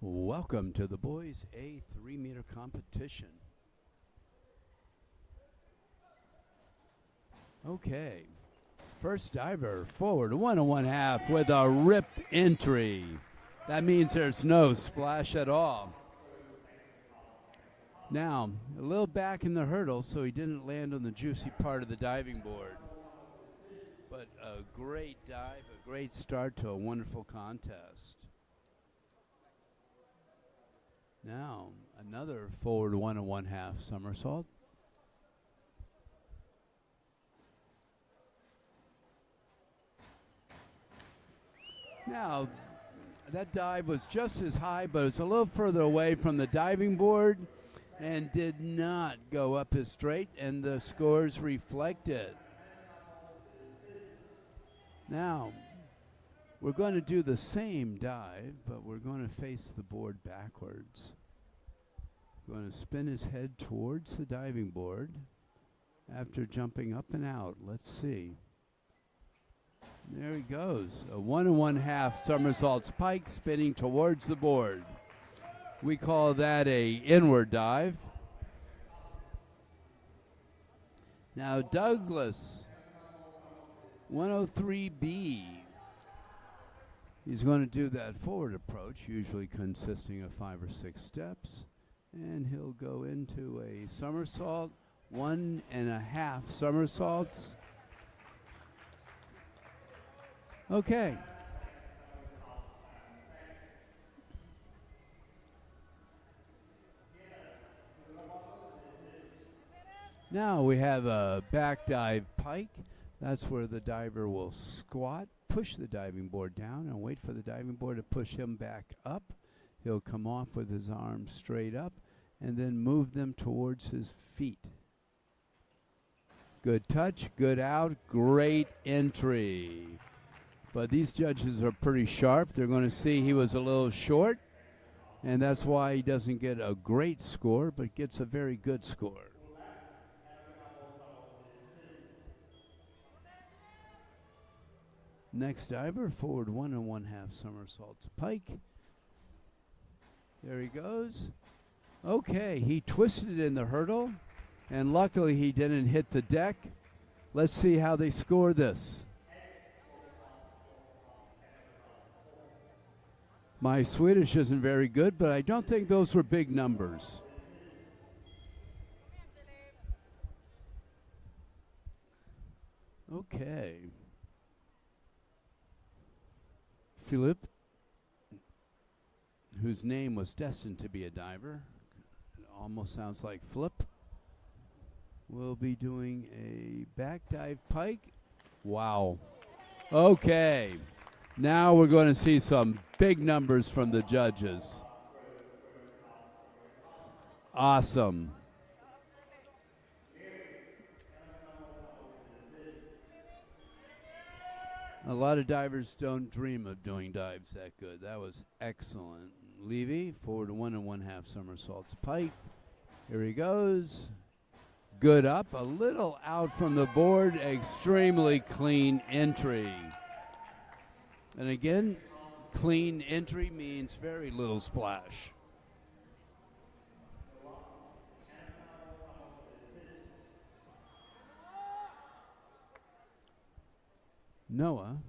Welcome to the boys A 3-meter competition. Okay, first diver forward 1 1/2 with a ripped entry. That means there's no splash at all. Now, a little back in the hurdle so he didn't land on the juicy part of the diving board. But a great dive, a great start to a wonderful contest. Now, another forward 1 1/2 somersault. Now, that dive was just as high, but it's a little further away from the diving board and did not go up as straight, and the scores reflect it. Now, we're going to do the same dive, but we're going to face the board backwards. We're going to spin his head towards the diving board after jumping up and out. Let's see. There he goes. A 1 1/2 somersault pike spinning towards the board. We call that a inward dive. Now Douglas, 103B. He's going to do that forward approach, usually consisting of 5 or 6 steps. And he'll go into a somersault, 1 1/2 somersaults. Okay. Now we have a back dive pike. That's where the diver will squat, push the diving board down, and wait for the diving board to push him back up. He'll come off with his arms straight up and then move them towards his feet. Good touch, good out, great entry. But these judges are pretty sharp. They're going to see he was a little short, and that's why he doesn't get a great score, but gets a very good score. Next diver, forward 1 1/2 somersaults pike. There he goes. Okay, he twisted it in the hurdle, and luckily he didn't hit the deck. Let's see how they score this. My Swedish isn't very good, but I don't think those were big numbers. Okay. Philip, whose name was destined to be a diver, it almost sounds like Flip, will be doing a back dive pike. Wow. Okay. Now we're going to see some big numbers from the judges. Awesome. A lot of divers don't dream of doing dives that good. That was excellent. Levy, forward 1 1/2 somersaults pike. Here he goes. Good up, a little out from the board. Extremely clean entry. And again, clean entry means very little splash. Noah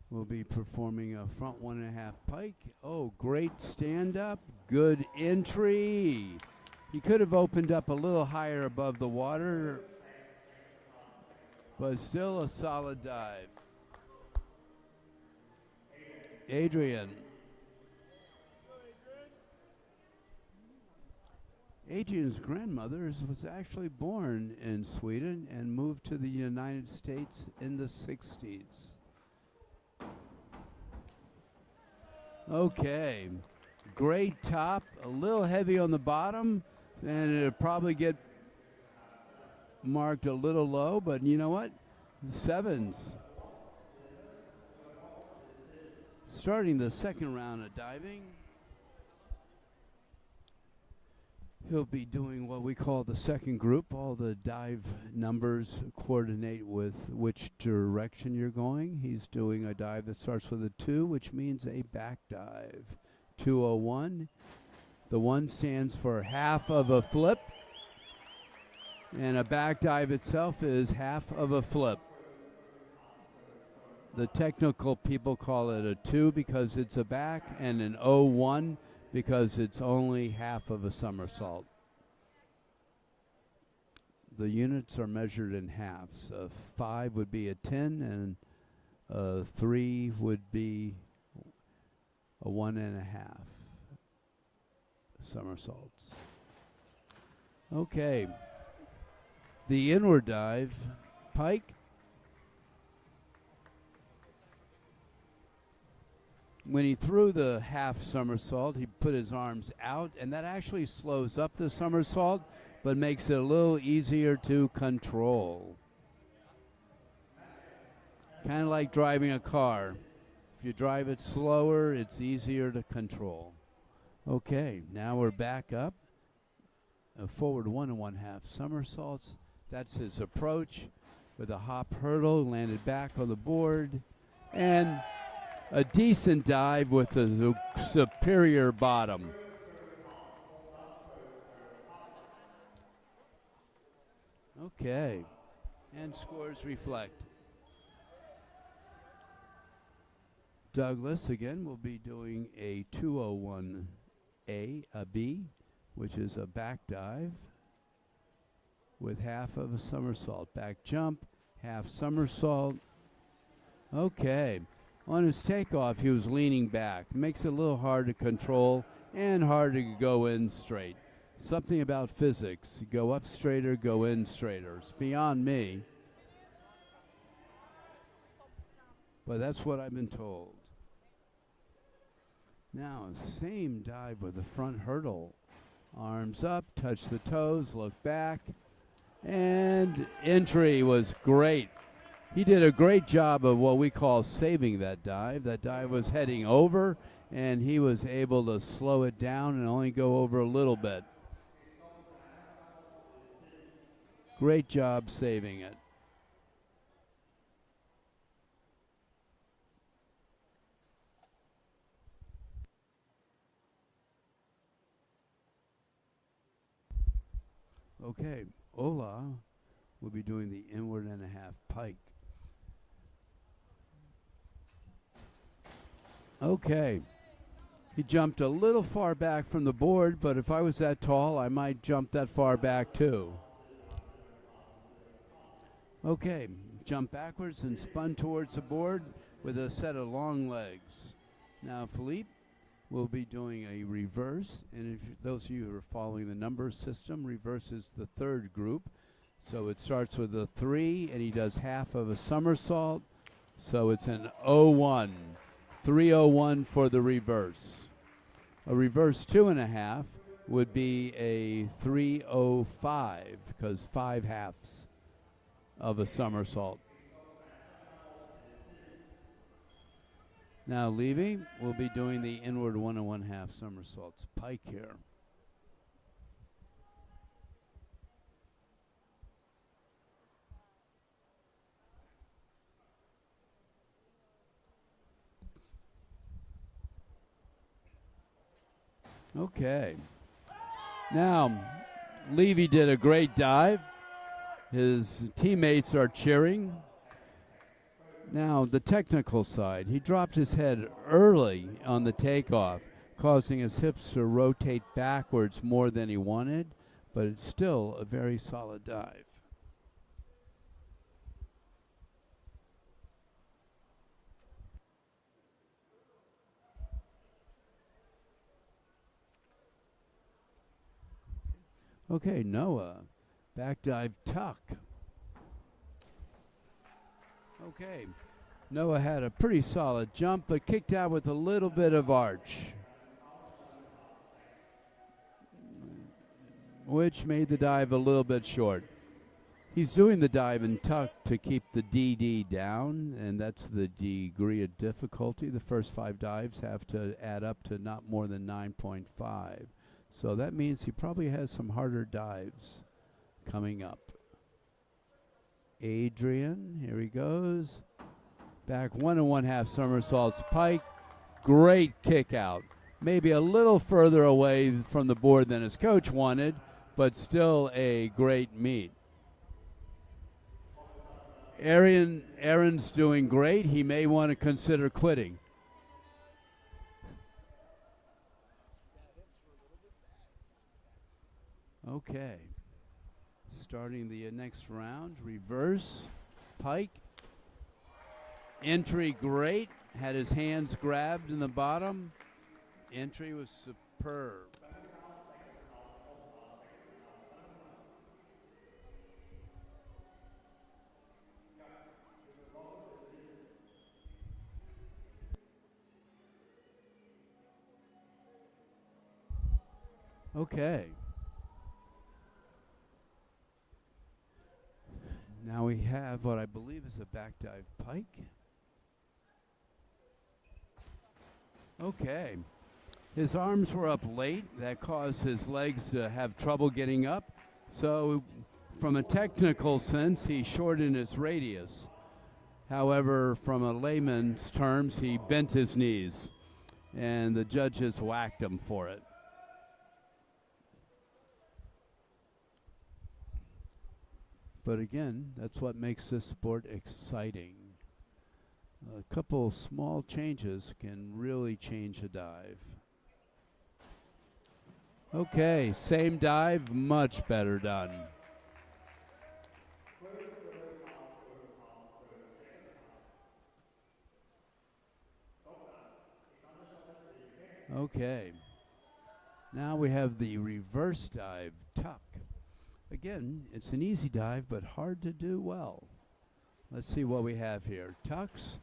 will be performing a front 1 1/2 pike. Oh, great stand up, good entry. He could have opened up a little higher above the water, but still a solid dive. Adrian. Adrian's grandmother was actually born in Sweden and moved to the United States in the 60s. Okay, great top, a little heavy on the bottom, and it'll probably get marked a little low, but you know what? 7s. Starting the second round of diving, he'll be doing what we call the second group. All the dive numbers coordinate with which direction you're going. He's doing a dive that starts with a 2, which means a back dive. 201. The 1 stands for half of a flip, and a back dive itself is half of a flip. The technical people call it a 2 because it's a back, and an 01 because it's only half of a somersault. The units are measured in halves. 5 would be a 10, and 3 would be a 1.5 somersaults. Okay. The inward dive, pike. When he threw the half somersault, he put his arms out, and that actually slows up the somersault, but makes it a little easier to control. Kind of like driving a car. If you drive it slower, it's easier to control. Okay, now we're back up. A forward 1 1/2 somersaults. That's his approach with a hop hurdle, landed back on the board, and a decent dive with a superior bottom. Okay, and scores reflect. Douglas again will be doing a 201A, a B, which is a back dive with half of a somersault. Back jump, half somersault. Okay. On his takeoff, he was leaning back. Makes it a little hard to control and hard to go in straight. Something about physics. You go up straighter, go in straighter. It's beyond me. But that's what I've been told. Now, same dive with the front hurdle. Arms up, touch the toes, look back. And entry was great. He did a great job of what we call saving that dive. That dive was heading over, and he was able to slow it down and only go over a little bit. Great job saving it. Okay, Ola will be doing the inward 1.5 pike. Okay. He jumped a little far back from the board, but if I was that tall, I might jump that far back too. Okay, jump backwards and spun towards the board with a set of long legs. Now Philippe will be doing a reverse, and if those of you who are following the number system, reverse is the third group. So it starts with a 3, and he does half of a somersault, so it's an 01. 301 for the reverse. A reverse 2.5 would be a 305 because 5 halves of a somersault. Now Levy will be doing the inward 1 1/2 somersaults. Pike here. Okay. Now, Levy did a great dive. His teammates are cheering. Now, the technical side. He dropped his head early on the takeoff, causing his hips to rotate backwards more than he wanted, but it's still a very solid dive. Okay, Noah, back dive tuck. Okay, Noah had a pretty solid jump, but kicked out with a little bit of arch, which made the dive a little bit short. He's doing the dive in tuck to keep the DD down, and that's the degree of difficulty. The first 5 dives have to add up to not more than 9.5. So that means he probably has some harder dives coming up. Adrian, here he goes. Back 1 1/2 somersaults pike. Great kick out. maybe a little further away from the board than his coach wanted, but still a great meet. Aaron's doing great. He may want to consider quitting. Okay. Starting the next round, reverse, pike. Entry great. Had his hands grabbed in the bottom. Entry was superb. Okay. Now we have what I believe is a back dive pike. Okay. His arms were up late. That caused his legs to have trouble getting up. So from a technical sense, he shortened his radius. However, from a layman's terms, he bent his knees, and the judges whacked him for it. But again, that's what makes this sport exciting. A couple small changes can really change a dive. Okay, same dive, much better done. Okay. Now we have the reverse dive tuck. Again, it's an easy dive, but hard to do well. Let's see what we have here. Tucks.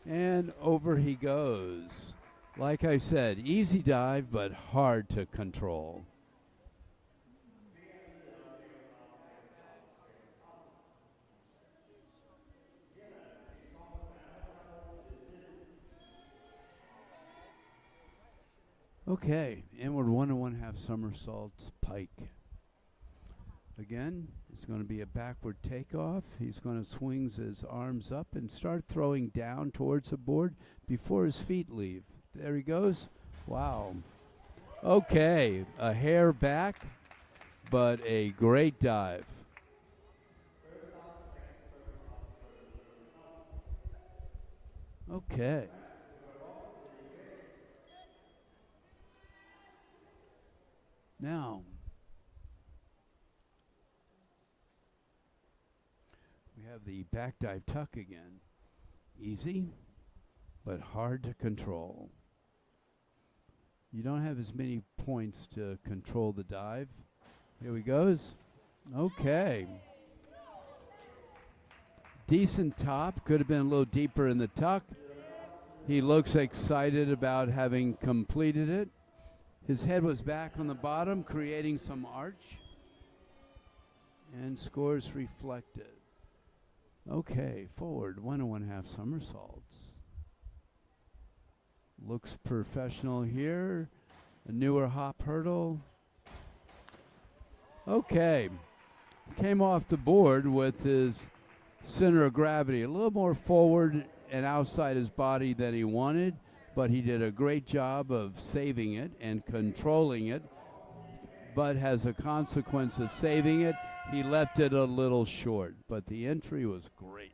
And over he goes. Like I said, easy dive, but hard to control. Okay, inward 1 1/2 somersaults pike. Again, it's going to be a backward takeoff. He's going to swing his arms up and start throwing down towards the board before his feet leave. There he goes. Wow. Okay, a hair back, but a great dive. Okay. Now, we have the back dive tuck again. Easy, but hard to control. You don't have as many points to control the dive. Here he goes. Okay. Decent top. Could have been a little deeper in the tuck. He looks excited about having completed it. His head was back on the bottom, creating some arch. And scores reflected. Okay, forward, 1 1/2 somersaults. Looks professional here. A newer hop hurdle. Okay. Came off the board with his center of gravity a little more forward and outside his body than he wanted, but he did a great job of saving it and controlling it. But as a consequence of saving it, he left it a little short. But the entry was great.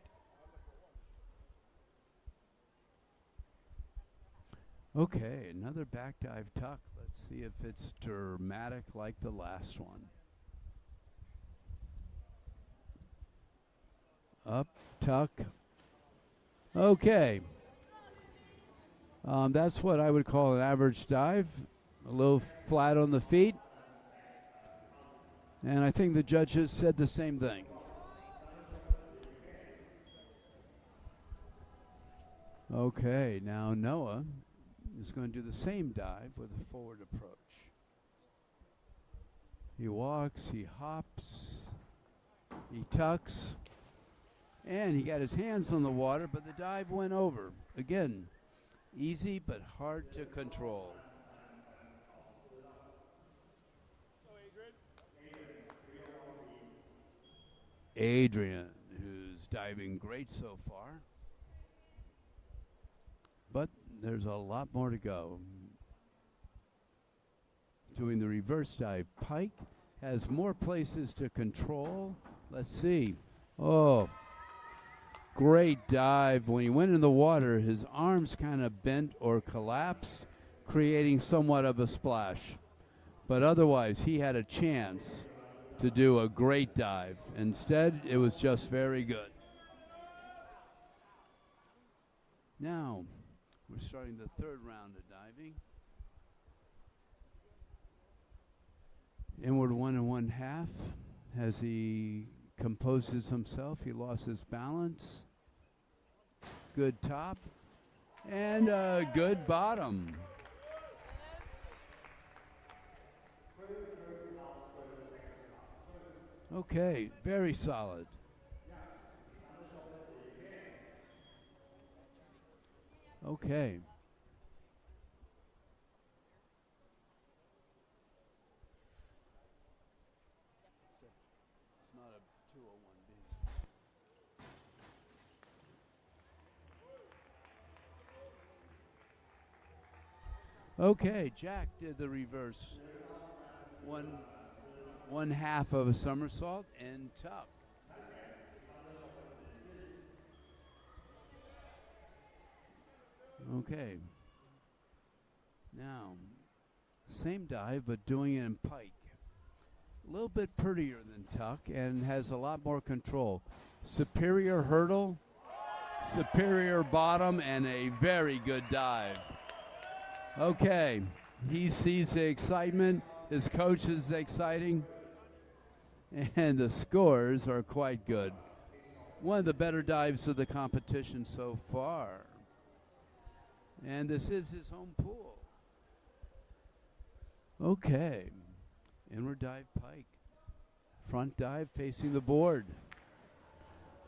Okay, another back dive tuck. Let's see if it's dramatic like the last one. Up, tuck. Okay. That's what I would call an average dive. A little flat on the feet. And I think the judges said the same thing. Okay, now Noah is going to do the same dive with a forward approach. He walks, he hops, he tucks, and he got his hands on the water, but the dive went over. Again, easy but hard to control. Adrian, who's diving great so far. But there's a lot more to go. Doing the reverse dive. Pike has more places to control. Let's see. Oh, great dive. When he went in the water, his arms kind of bent or collapsed, creating somewhat of a splash. But otherwise, he had a chance to do a great dive. Instead, it was just very good. Now, we're starting the third round of diving. Inward 1 1/2. As he composes himself, he lost his balance. Good top and a good bottom. Okay, very solid. Okay. It's not a 201B. Okay, Jack did the reverse. 1/2 of a somersault and tuck. Okay. Now, same dive, but doing it in pike. A little bit prettier than tuck and has a lot more control. Superior hurdle, superior bottom, and a very good dive. Okay, he sees the excitement. His coach is exciting. And the scores are quite good. One of the better dives of the competition so far. And this is his home pool. Okay, inward dive pike. Front dive facing the board.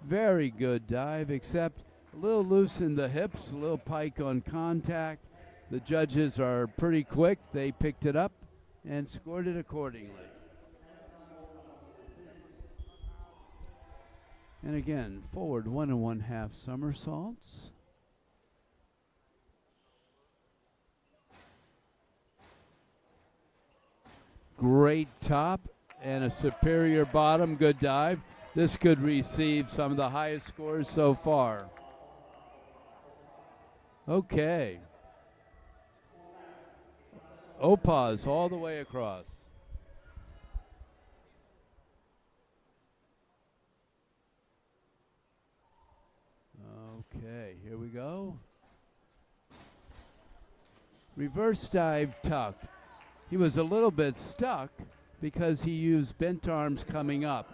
Very good dive, except a little loose in the hips, a little pike on contact. The judges are pretty quick. They picked it up and scored it accordingly. And again, forward 1 1/2 somersaults. Great top and a superior bottom, good dive. This could receive some of the highest scores so far. Okay. Opaz all the way across. Okay, here we go. Reverse dive tuck. He was a little bit stuck because he used bent arms coming up.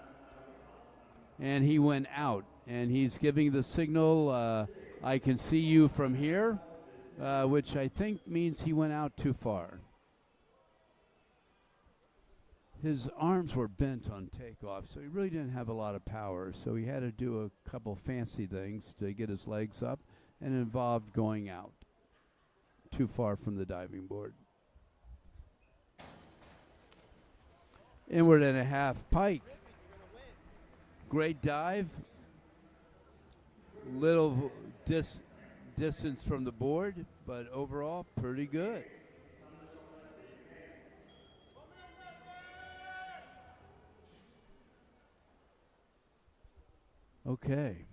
And he went out. And he's giving the signal, I can see you from here, which I think means he went out too far. His arms were bent on takeoff, so he really didn't have a lot of power. So he had to do a couple fancy things to get his legs up, and it involved going out too far from the diving board. Inward 1/2 pike. Great dive. Little distance from the board, but overall pretty good. Okay.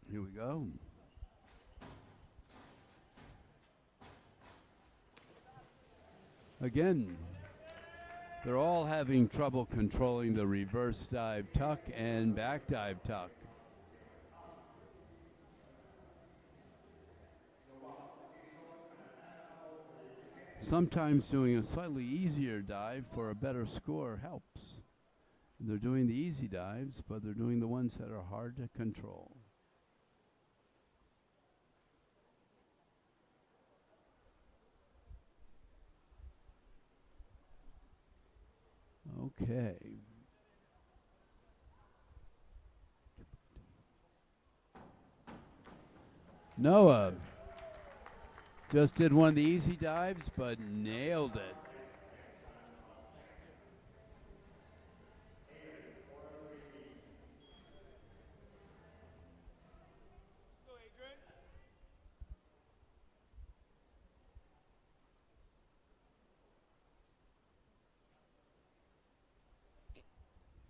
Here we go. Again, they're all having trouble controlling the reverse dive tuck and back dive tuck. Sometimes doing a slightly easier dive for a better score helps. They're doing the easy dives, but they're doing the ones that are hard to control. Okay. Noah just did one of the easy dives, but nailed it.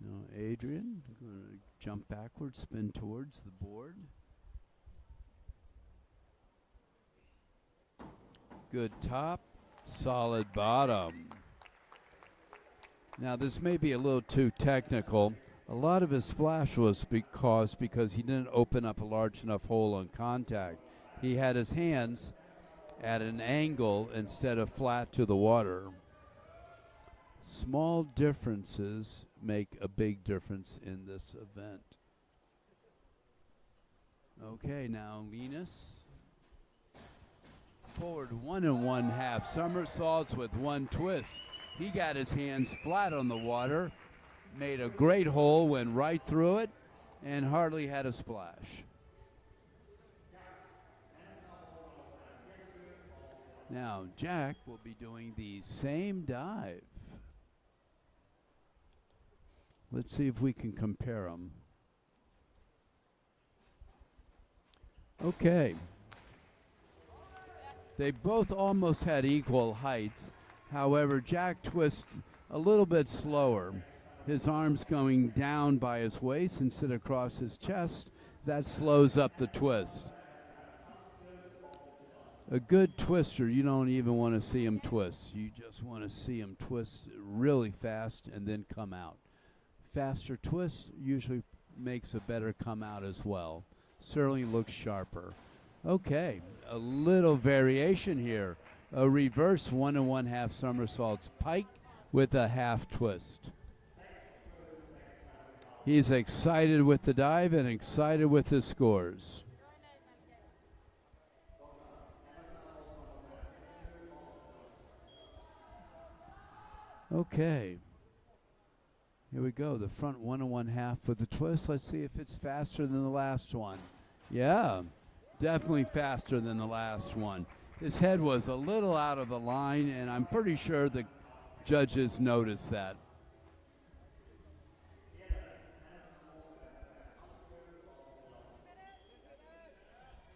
Now Adrian going to jump backwards, spin towards the board. Good top, solid bottom. Now this may be a little too technical. A lot of his splash was because he didn't open up a large enough hole on contact. He had his hands at an angle instead of flat to the water. Small differences make a big difference in this event. Okay, now Linus. Forward 1 1/2 somersaults with one twist. He got his hands flat on the water, made a great hole, went right through it, and hardly had a splash. Now Jack will be doing the same dive. Let's see if we can compare them. Okay. They both almost had equal heights. However, Jack twists a little bit slower. His arms going down by his waist instead of across his chest. That slows up the twist. A good twister, you don't even want to see him twist. You just want to see him twist really fast and then come out. Faster twist usually makes a better come out as well. Certainly looks sharper. Okay, a little variation here. A reverse 1 1/2 somersaults pike with a half twist. He's excited with the dive and excited with his scores. Okay. Here we go. The front 1 1/2 with the twist. Let's see if it's faster than the last one. Yeah, definitely faster than the last one. His head was a little out of the line, and I'm pretty sure the judges noticed that.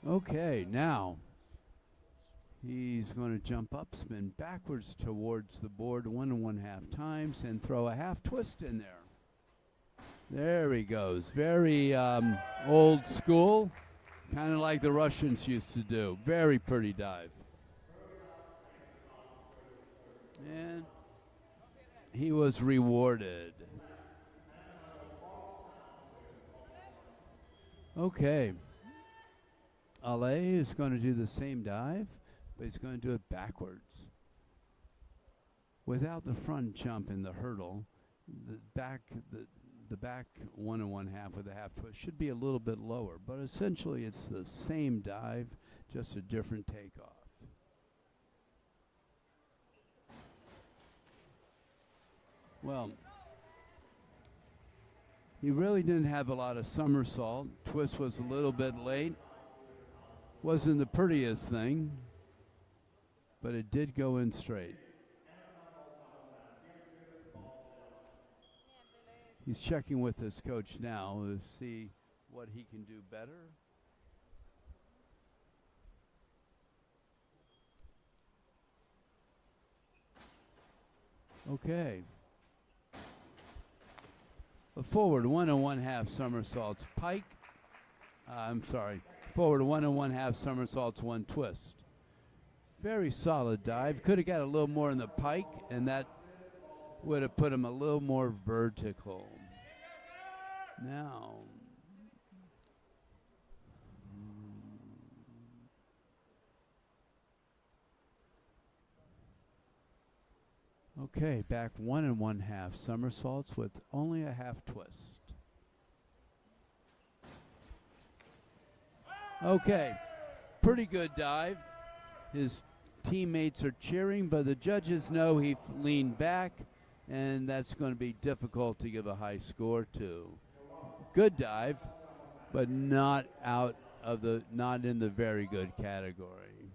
Okay, now he's going to jump up, spin backwards towards the board 1 1/2 times, and throw a half twist in there. There he goes. Very old school, kind of like the Russians used to do. Very pretty dive. And he was rewarded. Okay. Ale is going to do the same dive, but he's going to do it backwards. Without the front jump in the hurdle, the back 1 1/2 with a half twist should be a little bit lower, but essentially it's the same dive, just a different takeoff. Well, he really didn't have a lot of somersault. Twist was a little bit late. Wasn't the prettiest thing, but it did go in straight. He's checking with his coach now to see what he can do better. Okay. A forward 1 1/2 somersaults pike. Forward 1 1/2 somersaults, one twist. Very solid dive. Could have got a little more in the pike, and that would have put him a little more vertical. Now, okay, back 1 1/2 somersaults with only a half twist. Okay, pretty good dive. His teammates are cheering, but the judges know he leaned back, and that's going to be difficult to give a high score to. Good dive, but not in the very good category.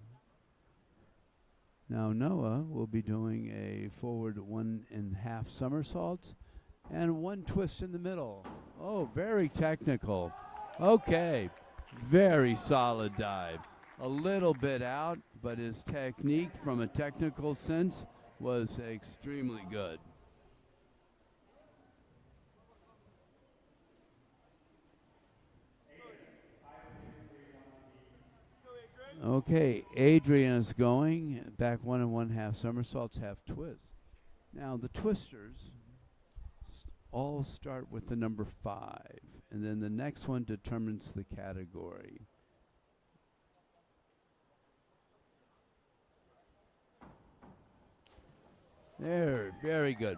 Now Noah will be doing a forward 1 1/2 somersaults and one twist in the middle. Oh, very technical. Okay, very solid dive. A little bit out, but his technique from a technical sense was extremely good. Okay, Adrian is going back 1 1/2 somersaults, half twist. Now the twisters all start with the number 5, and then the next one determines the category. There, very good.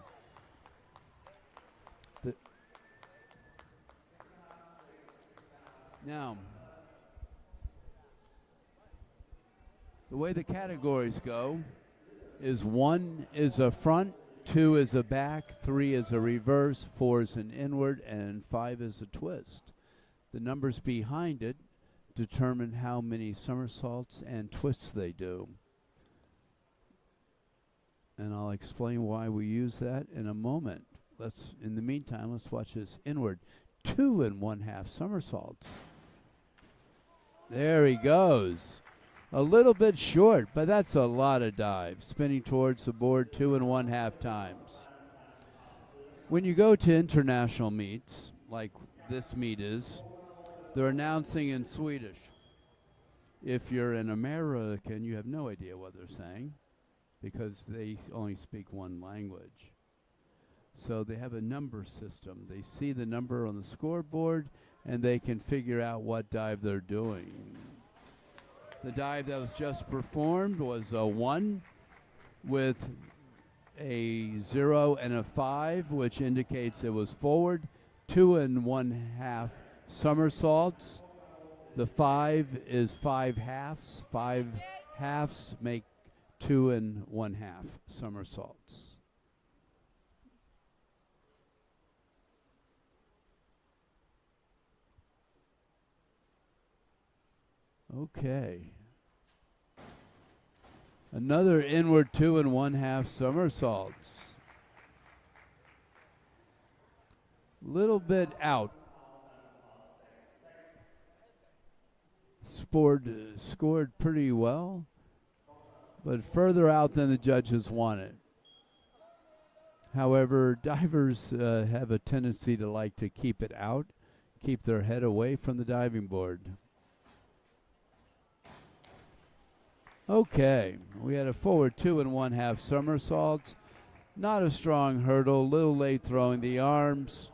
Now, the way the categories go is 1 is a front, 2 is a back, 3 is a reverse, 4 is an inward, and 5 is a twist. The numbers behind it determine how many somersaults and twists they do. And I'll explain why we use that in a moment. In the meantime, let's watch this inward 2 1/2 somersaults. There he goes. A little bit short, but that's a lot of dive. Spinning towards the board 2 1/2 times. When you go to international meets, like this meet is, they're announcing in Swedish. If you're an American, you have no idea what they're saying because they only speak one language. So they have a number system. They see the number on the scoreboard and they can figure out what dive they're doing. The dive that was just performed was a 1 with a 0 and a 5, which indicates it was forward. 2 1/2 somersaults. The 5 is 5 halves. 5 halves make 2 1/2 somersaults. Okay. Another inward 2 1/2 somersaults. Little bit out. Scored pretty well, but further out than the judges wanted. However, divers have a tendency to like to keep it out, keep their head away from the diving board. Okay, we had a forward 2 1/2 somersaults. Not a strong hurdle, little late throwing the arms.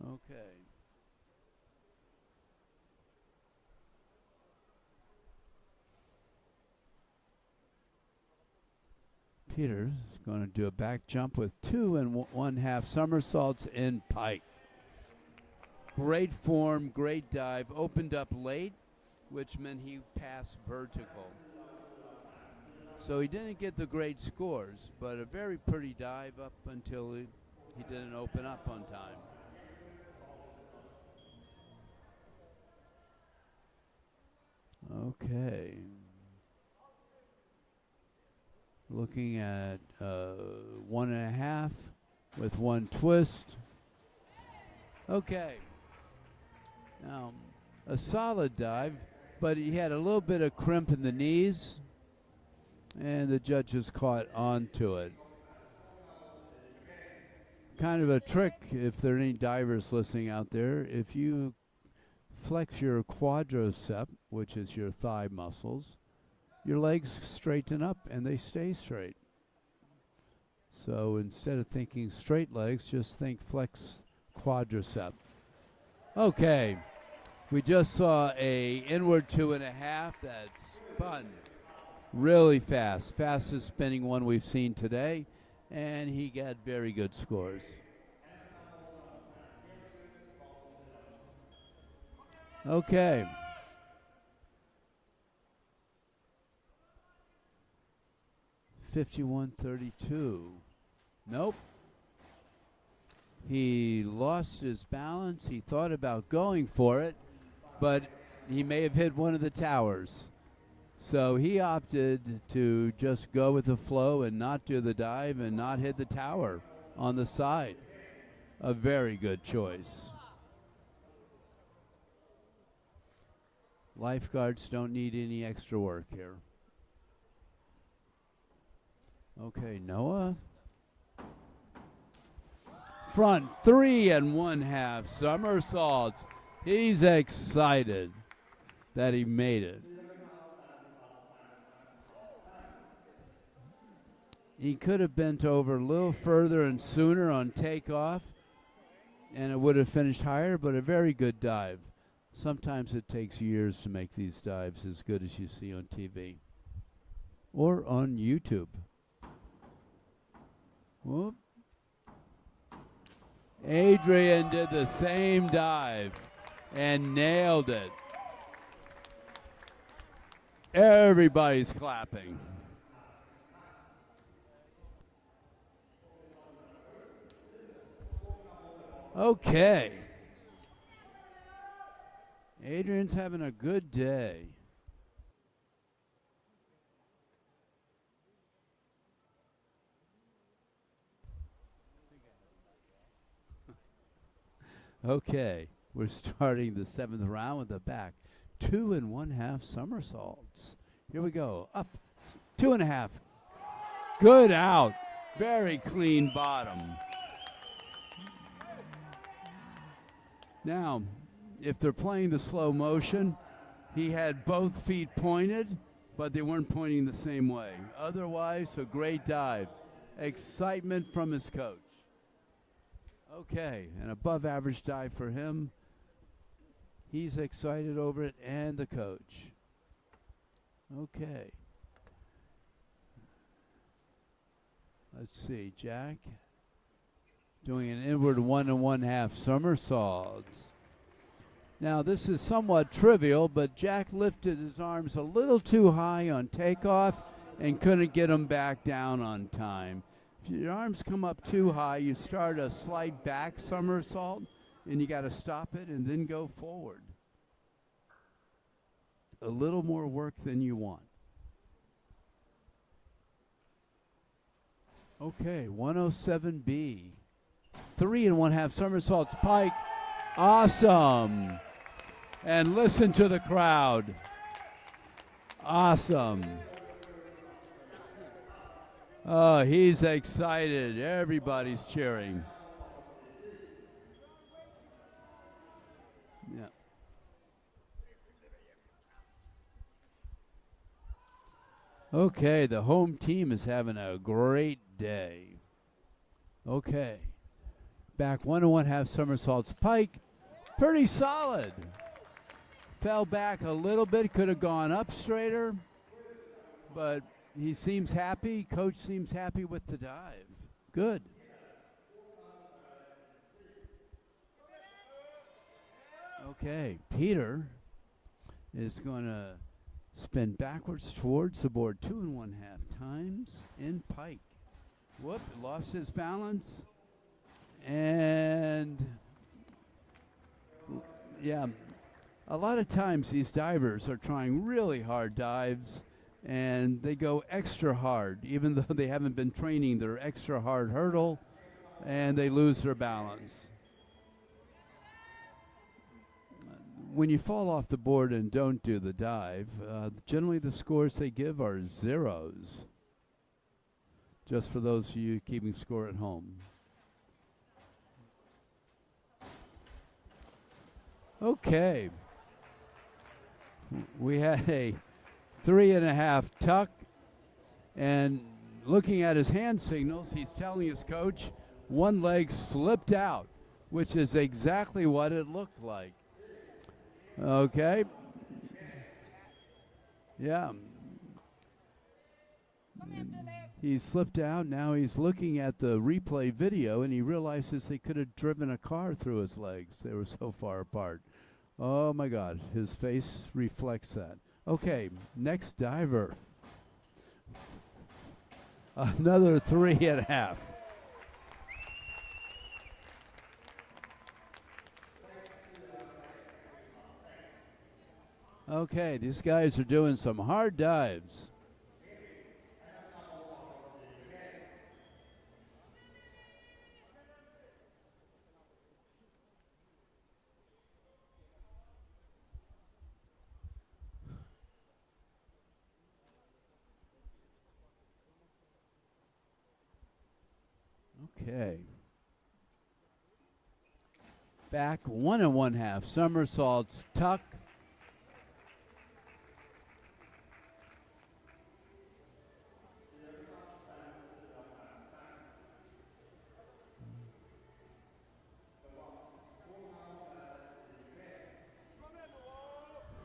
Okay. Peter's going to do a back jump with 2 1/2 somersaults in pike. Great form, great dive. Opened up late, which meant he passed vertical. So he didn't get the great scores, but a very pretty dive up until he didn't open up on time. Okay. Looking at 1 1/2 with 1 twist. Okay. Now, a solid dive, but he had a little bit of crimp in the knees, and the judges caught on to it. Kind of a trick, if there are any divers listening out there, if you flex your quadricep, which is your thigh muscles, your legs straighten up and they stay straight. So instead of thinking straight legs, just think flex quadricep. Okay, we just saw a inward 2 1/2 that spun really fast. Fastest spinning one we've seen today, and he got very good scores. Okay. $51.32. Nope. He lost his balance. He thought about going for it, but he may have hit one of the towers. So he opted to just go with the flow and not do the dive and not hit the tower on the side. A very good choice. Lifeguards don't need any extra work here. Okay, Noah. front 3 1/2 somersaults. He's excited that he made it. He could have bent over a little further and sooner on takeoff, and it would have finished higher, but a very good dive. Sometimes it takes years to make these dives as good as you see on TV or on YouTube. Whoop. Adrian did the same dive and nailed it. Everybody's clapping. Okay. Adrian's having a good day. Okay, we're starting the 7th round with the back 2 1/2 somersaults. Here we go. Up, 2 1/2. Good out. Very clean bottom. Now, if they're playing the slow motion, he had both feet pointed, but they weren't pointing the same way. Otherwise, a great dive. Excitement from his coach. Okay, an above average dive for him. He's excited over it, and the coach. Okay. Let's see, Jack doing an inward 1 1/2 somersaults. Now this is somewhat trivial, but Jack lifted his arms a little too high on takeoff and couldn't get them back down on time. If your arms come up too high, you start a slight back somersault, and you got to stop it and then go forward. A little more work than you want. Okay, 107B. 3 1/2 somersaults, pike. Awesome. And listen to the crowd. Awesome. Oh, he's excited. Everybody's cheering. Yeah. Okay, the home team is having a great day. Okay. Back 1 1/2 somersaults, pike. Pretty solid. Fell back a little bit, could have gone up straighter, but he seems happy. Coach seems happy with the dive. Good. Okay, Peter is going to spin backwards towards the board 2 1/2 times in pike. Whoop, lost his balance. And yeah, a lot of times these divers are trying really hard dives, and they go extra hard, even though they haven't been training their extra hard hurdle, and they lose their balance. When you fall off the board and don't do the dive, generally the scores they give are zeros, just for those of you keeping score at home. Okay. We had a 3 1/2 tuck, and looking at his hand signals, he's telling his coach one leg slipped out, which is exactly what it looked like. Okay. Yeah. He slipped out. Now he's looking at the replay video, and he realizes they could have driven a car through his legs. They were so far apart. Oh, my God. His face reflects that. Okay, next diver. Another 3 1/2. Okay, these guys are doing some hard dives. Okay. Back 1 1/2 somersaults, tuck.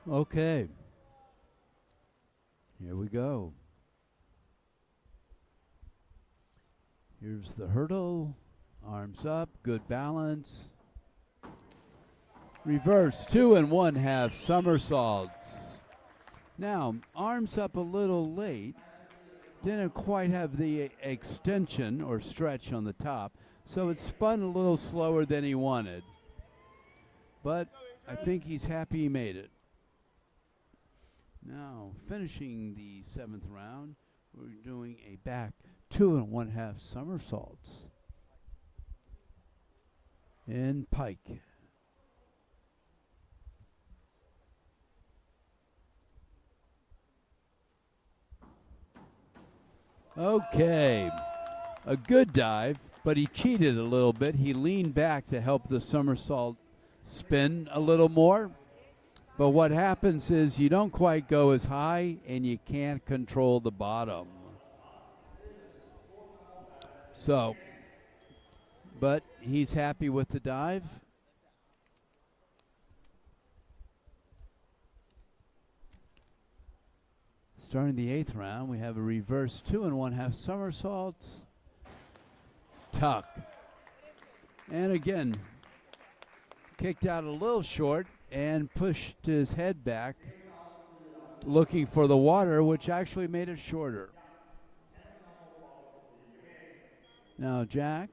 Okay. Here we go. Here's the hurdle. Arms up, good balance. Reverse 2 1/2 somersaults. Now, arms up a little late. Didn't quite have the extension or stretch on the top, so it spun a little slower than he wanted. But I think he's happy he made it. Now, finishing the 7th round, we're doing a back 2 1/2 somersaults in pike. Okay, a good dive, but he cheated a little bit. He leaned back to help the somersault spin a little more. But what happens is you don't quite go as high and you can't control the bottom. So, but he's happy with the dive. Starting the 8th round, we have a reverse 2 1/2 somersaults, tuck. And again, kicked out a little short and pushed his head back, looking for the water, which actually made it shorter. Now Jack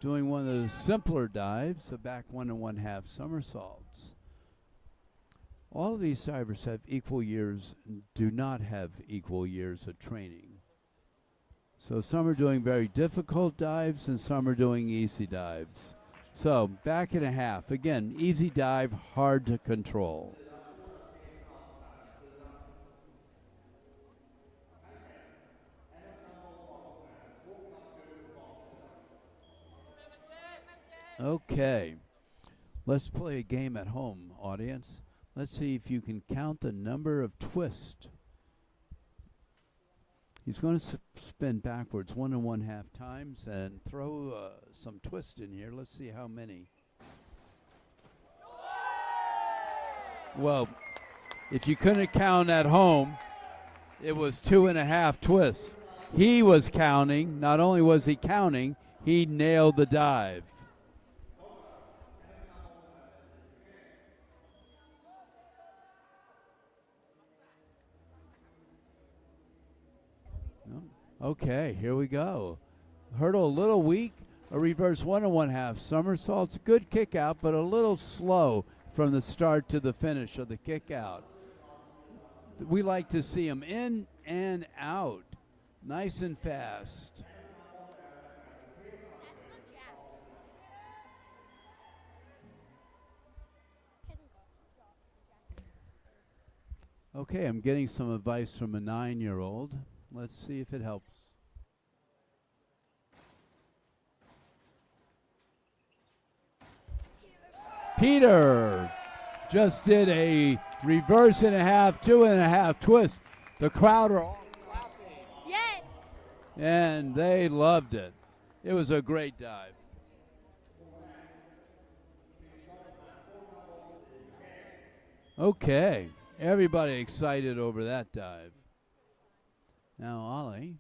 doing one of those simpler dives, a back 1 1/2 somersaults. All of these divers have equal years, do not have equal years of training. So some are doing very difficult dives and some are doing easy dives. So back 1/2. Again, easy dive, hard to control. Okay, let's play a game at home, audience. Let's see if you can count the number of twists. He's going to spin backwards 1 1/2 times and throw some twist in here. Let's see how many. Well, if you couldn't count at home, it was 2 1/2 twists. He was counting. Not only was he counting, he nailed the dive. Okay, here we go. Hurdle a little weak. A reverse 1 1/2 somersaults. Good kick out, but a little slow from the start to the finish of the kick out. We like to see him in and out, nice and fast. Okay, I'm getting some advice from a 9-year-old. Let's see if it helps. Peter just did a reverse 1/2, 2 1/2 twist. The crowd are all clapping. Yes. And they loved it. It was a great dive. Okay, everybody excited over that dive. Now Ollie.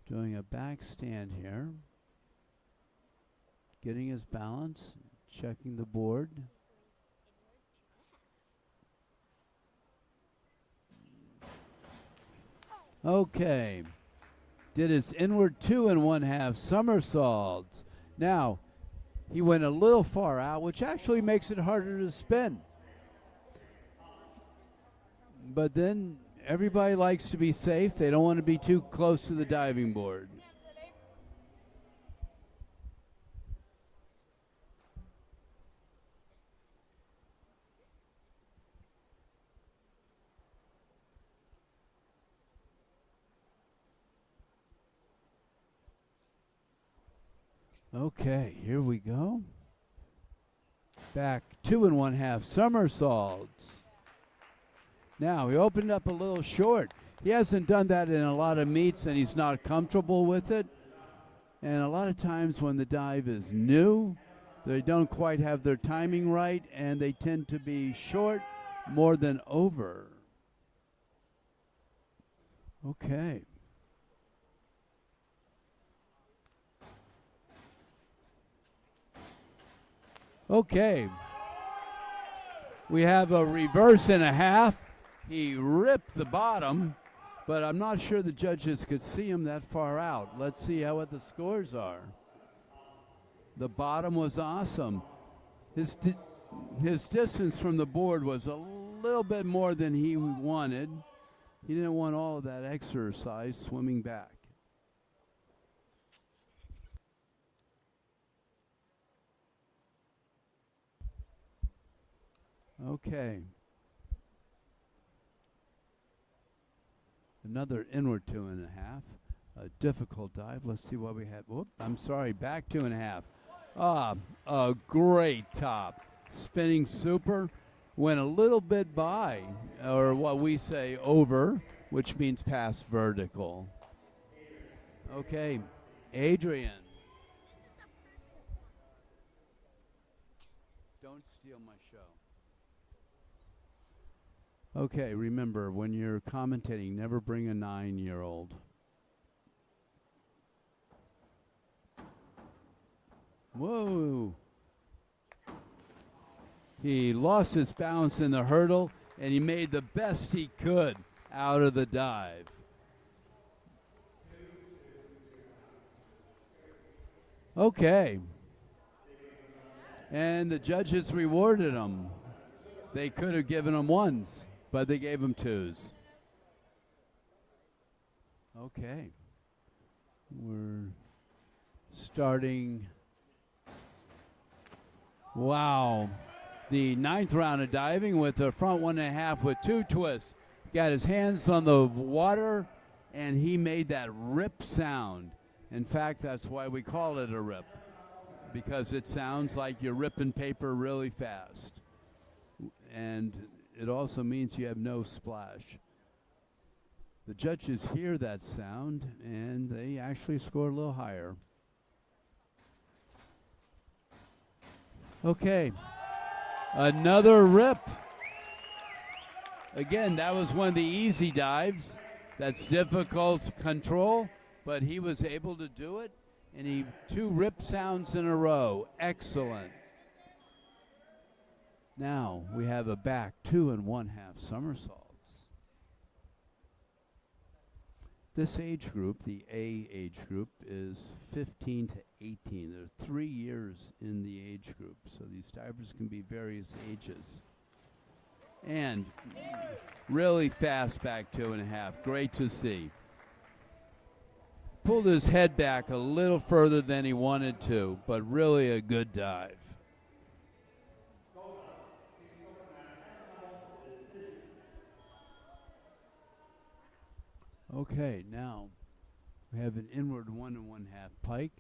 Doing a back stand here. Getting his balance, checking the board. Okay. Did his inward 2 1/2 somersaults. Now, he went a little far out, which actually makes it harder to spin. But then everybody likes to be safe. They don't want to be too close to the diving board. Okay, here we go. Back 2 1/2 somersaults. Now, he opened up a little short. He hasn't done that in a lot of meets, and he's not comfortable with it. And a lot of times when the dive is new, they don't quite have their timing right, and they tend to be short more than over. Okay. Okay. We have a reverse and a half. He ripped the bottom, but I'm not sure the judges could see him that far out. Let's see what the scores are. The bottom was awesome. His distance from the board was a little bit more than he wanted. He didn't want all of that exercise swimming back. Okay. Another inward 2 1/2. A difficult dive. Let's see what we had. Whoop, I'm sorry, back 2 1/2. A great top. Spinning super. Went a little bit by, or what we say over, which means past vertical. Okay, Adrian. Don't steal my show. Okay, remember, when you're commentating, never bring a 9-year-old. Whoa. He lost his balance in the hurdle, and he made the best he could out of the dive. Okay. And the judges rewarded him. They could have given him 1s, but they gave him 2s. Okay. We're starting. Wow. The 9th round of diving with the front 1 1/2 with 2 twists. Got his hands on the water, and he made that rip sound. In fact, that's why we call it a rip, because it sounds like you're ripping paper really fast. And it also means you have no splash. The judges hear that sound, and they actually score a little higher. Okay. Another rip. Again, that was one of the easy dives. That's difficult to control, but he was able to do it, and he 2 rip sounds in a row. Excellent. Now we have a back 2 1/2 somersaults. This age group, the A age group, is 15 to 18. There are 3 years in the age group, so these divers can be various ages. And really fast back 2 1/2. Great to see. Pulled his head back a little further than he wanted to, but really a good dive. Okay, now we have an inward 1 1/2 pike.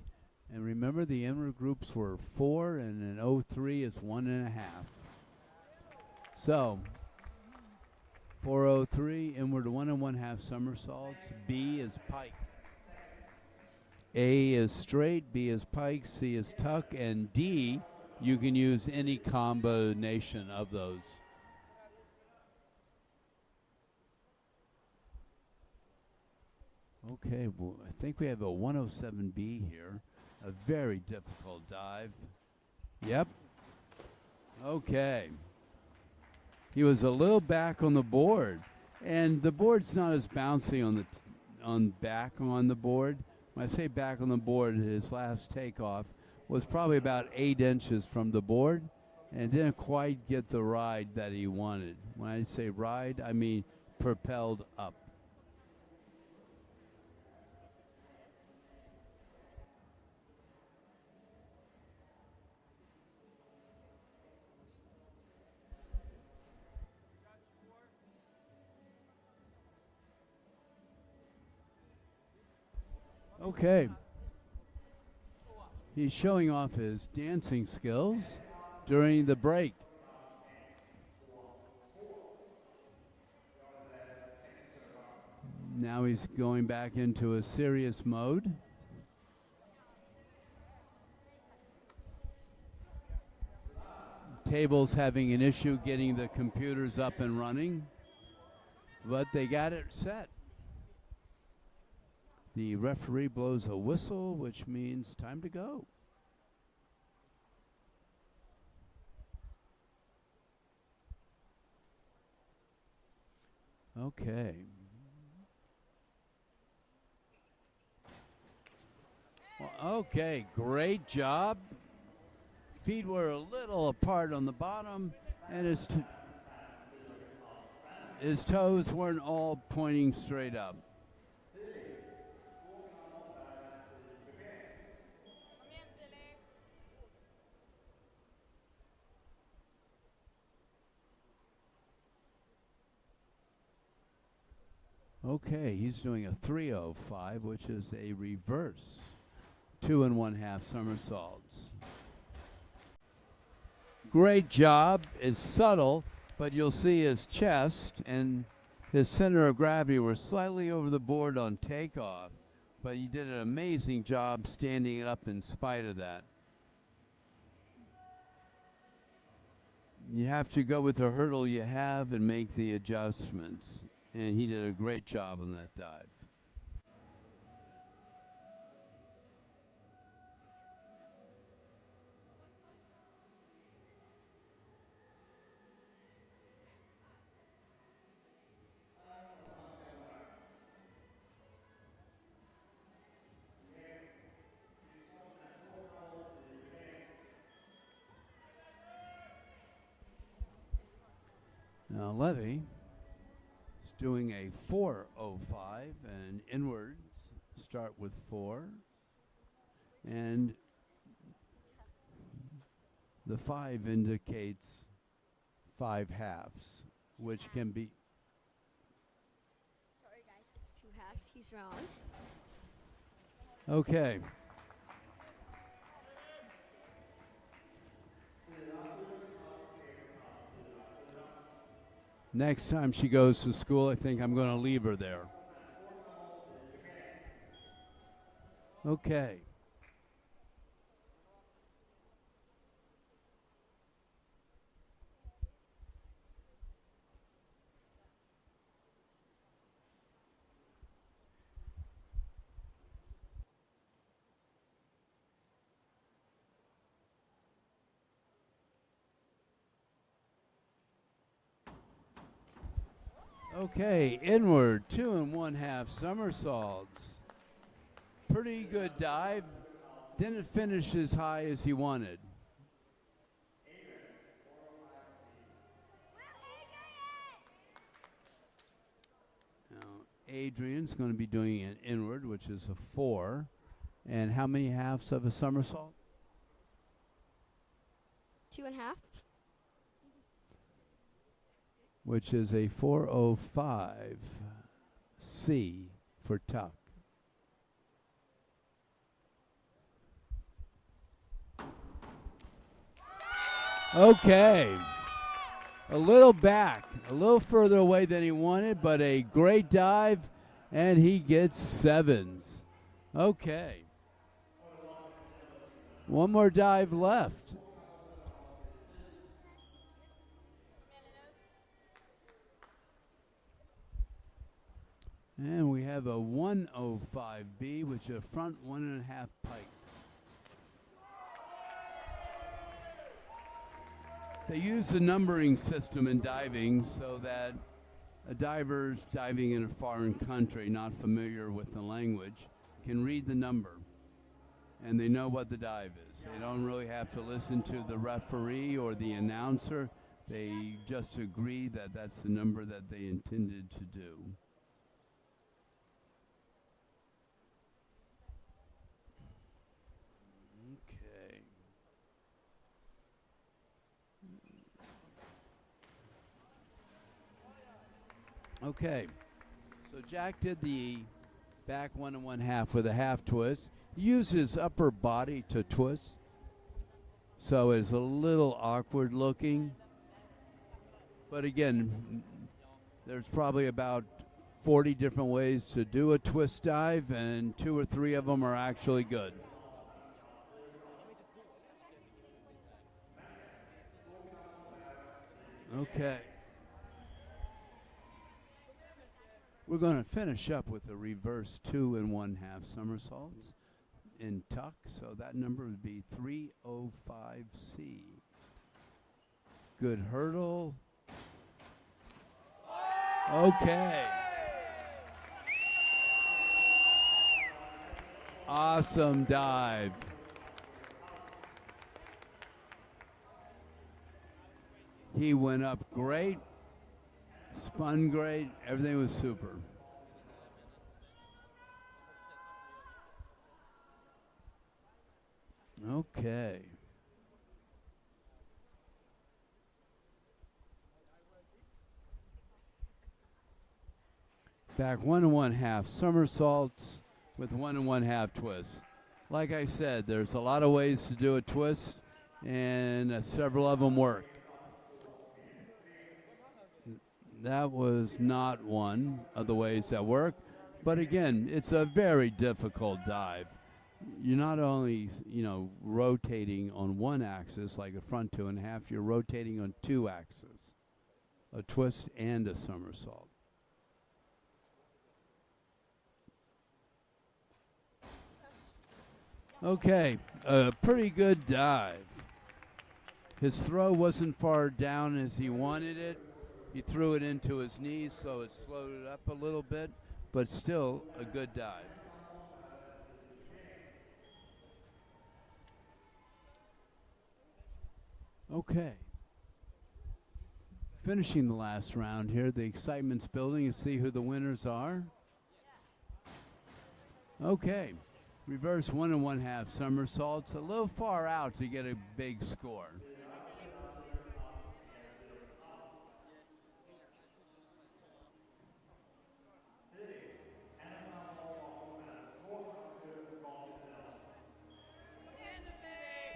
And remember, the inward groups were 4, and an 03 is 1 1/2. So, 403, inward 1 1/2 somersaults. B is pike. A is straight, B is pike, C is tuck, and D, you can use any combination of those. Okay, well, I think we have a 107B here. A very difficult dive. Yep. Okay. He was a little back on the board, and the board's not as bouncy on back on the board. When I say back on the board, his last takeoff was probably about 8 inches from the board, and didn't quite get the ride that he wanted. When I say ride, I mean propelled up. Okay. He's showing off his dancing skills during the break. Now he's going back into a serious mode. Table's having an issue getting the computers up and running, but they got it set. The referee blows a whistle, which means time to go. Okay. Well, okay, great job. Feet were a little apart on the bottom, and his toes weren't all pointing straight up. Okay, he's doing a 305, which is a reverse 2 1/2 somersaults. Great job. It's subtle, but you'll see his chest and his center of gravity were slightly over the board on takeoff, but he did an amazing job standing up in spite of that. You have to go with the hurdle you have and make the adjustments, and he did a great job on that dive. Now Levy is doing a 405 and inwards start with 4, and the 5 indicates 5 halves, which can be. Sorry guys, it's 2 halves. He's wrong. Okay. Next time she goes to school, I think I'm going to leave her there. Okay. Okay, inward 2 1/2 somersaults. Pretty good dive. Didn't finish as high as he wanted. Now, Adrian's going to be doing an inward, which is a 4. And how many halves of a somersault? 2 1/2. Which is a 405 C for tuck. Okay. A little back, a little further away than he wanted, but a great dive, and he gets 7s. Okay. One more dive left. And we have a 105B, which is a front 1.5 pike. They use the numbering system in diving so that a diver's diving in a foreign country, not familiar with the language, can read the number. And they know what the dive is. They don't really have to listen to the referee or the announcer. They just agree that that's the number that they intended to do. Okay, so Jack did the back 1 1/2 with a half twist. use his upper body to twist, so it's a little awkward looking. But again, there's probably about 40 different ways to do a twist dive, and 2 or 3 of them are actually good. Okay. We're going to finish up with a reverse 2 1/2 somersaults in tuck, so that number would be 305C. Good hurdle. Okay. Awesome dive. He went up great, spun great, everything was super. Okay. Back 1 1/2 somersaults with 1 1/2 twists. Like I said, there's a lot of ways to do a twist, and several of them work. That was not one of the ways that work, but again, it's a very difficult dive. You're not only, rotating on one axis like a front 2 1/2, you're rotating on 2 axes, a twist and a somersault. Okay, a pretty good dive. His throw wasn't far down as he wanted it. He threw it into his knees, so it slowed it up a little bit, but still a good dive. Okay. Finishing the last round here, the excitement's building. You see who the winners are? Okay. Reverse 1 1/2 somersaults, a little far out to get a big score.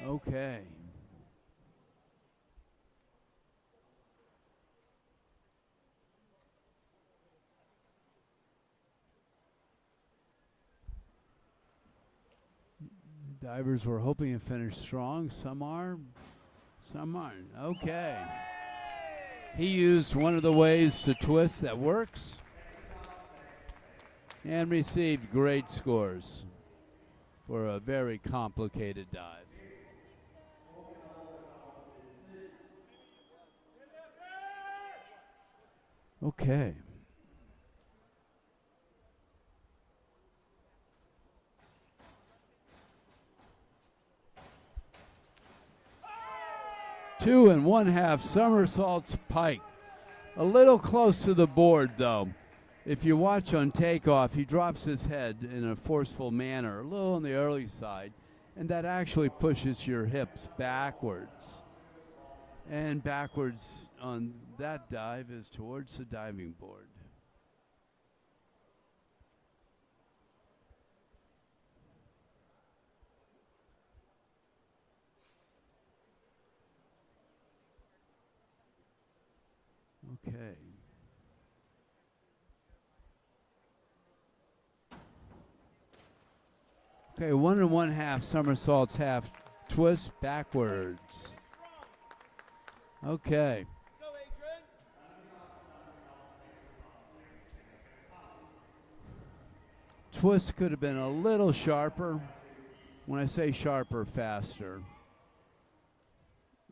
Okay. Divers were hoping to finish strong. Some are, some aren't. Okay. He used one of the ways to twist that works and received great scores for a very complicated dive. Okay. Two 1/2 somersaults pike. A little close to the board, though. If you watch on takeoff, he drops his head in a forceful manner, a little on the early side, and that actually pushes your hips backwards. And backwards on that dive is towards the diving board. Okay. Okay, 1 1/2 somersaults, half twist backwards. Okay. Twist could have been a little sharper. When I say sharper, faster.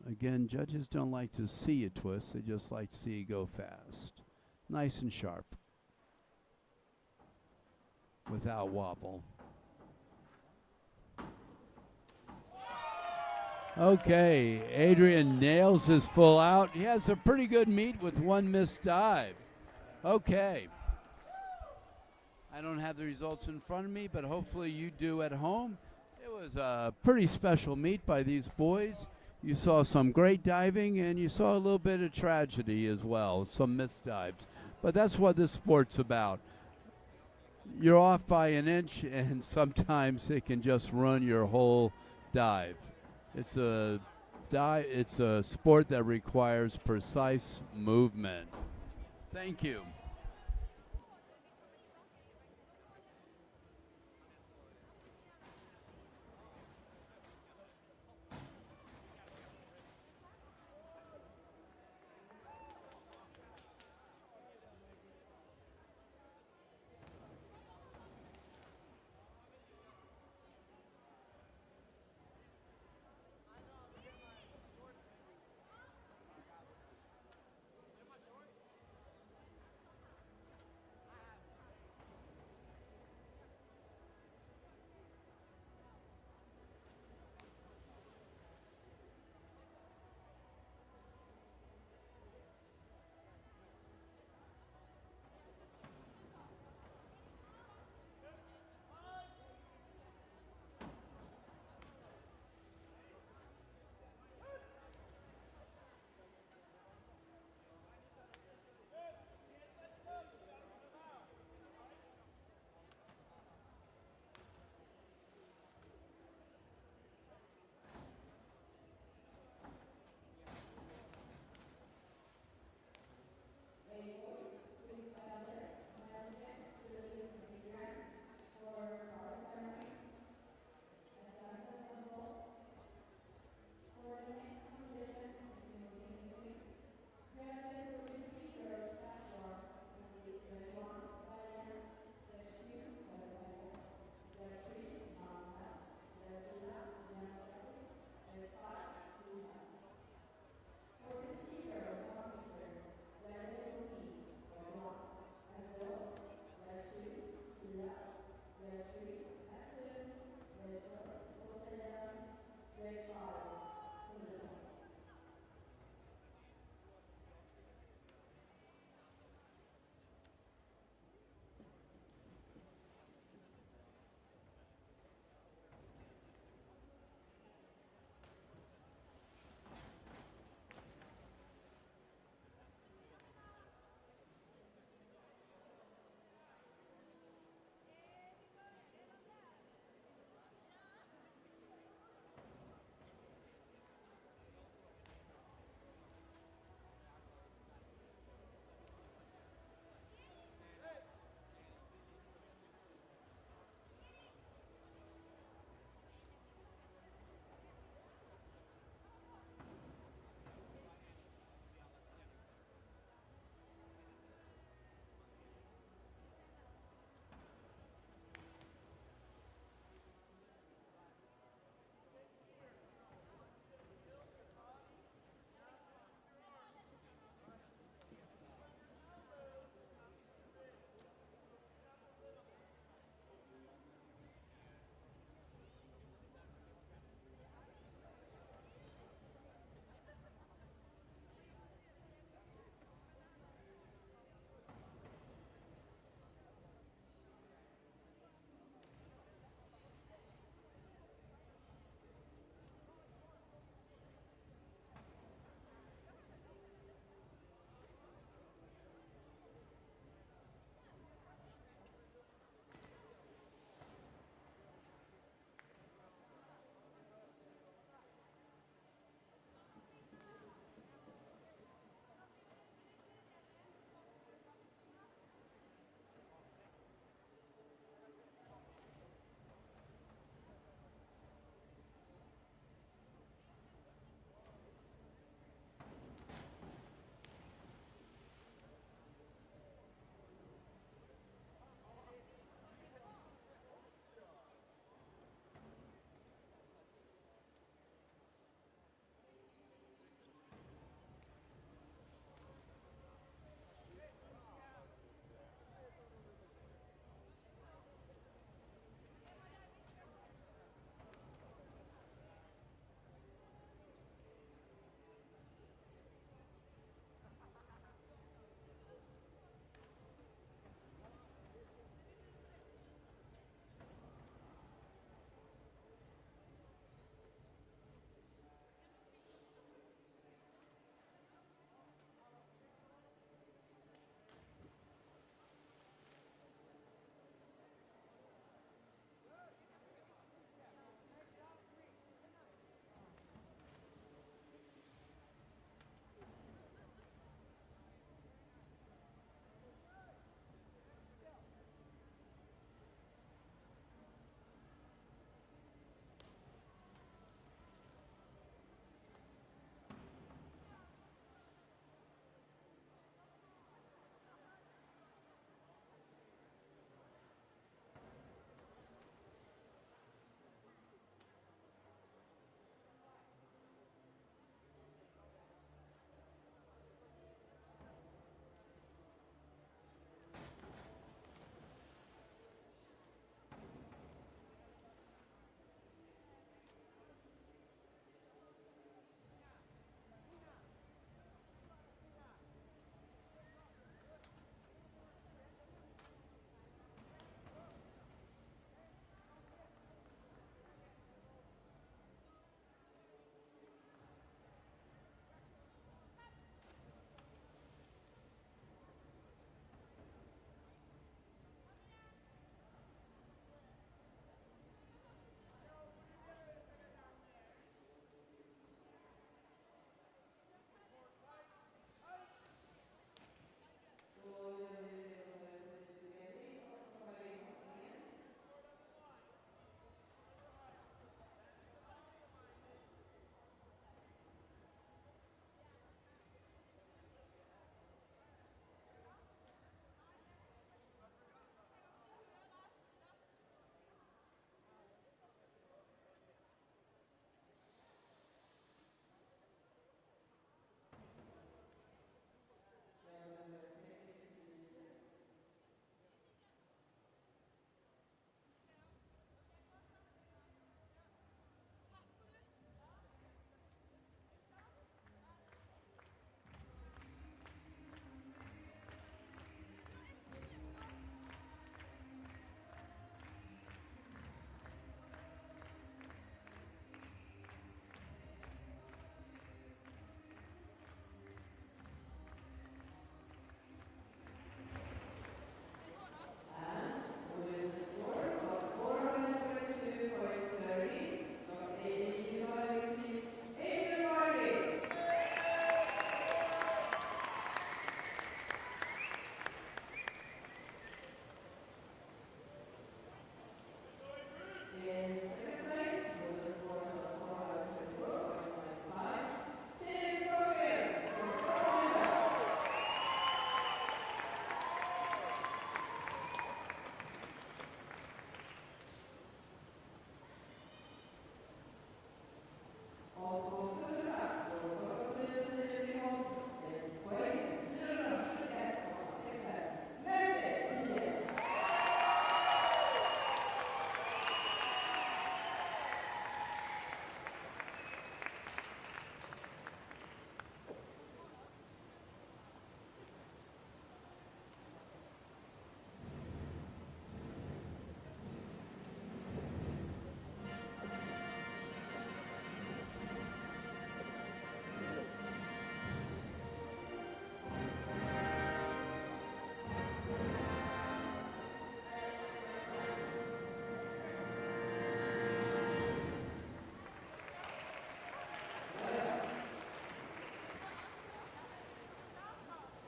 Again, judges don't like to see you twist. They just like to see you go fast. Nice and sharp. Without wobble. Okay, Adrian nails his full out. He has a pretty good meet with one missed dive. Okay. I don't have the results in front of me, but hopefully you do at home. It was a pretty special meet by these boys. You saw some great diving, and you saw a little bit of tragedy as well, some missed dives. But that's what this sport's about. you're off by an inch, and sometimes it can just run your whole dive. It's a It's a sport that requires precise movement. Thank you.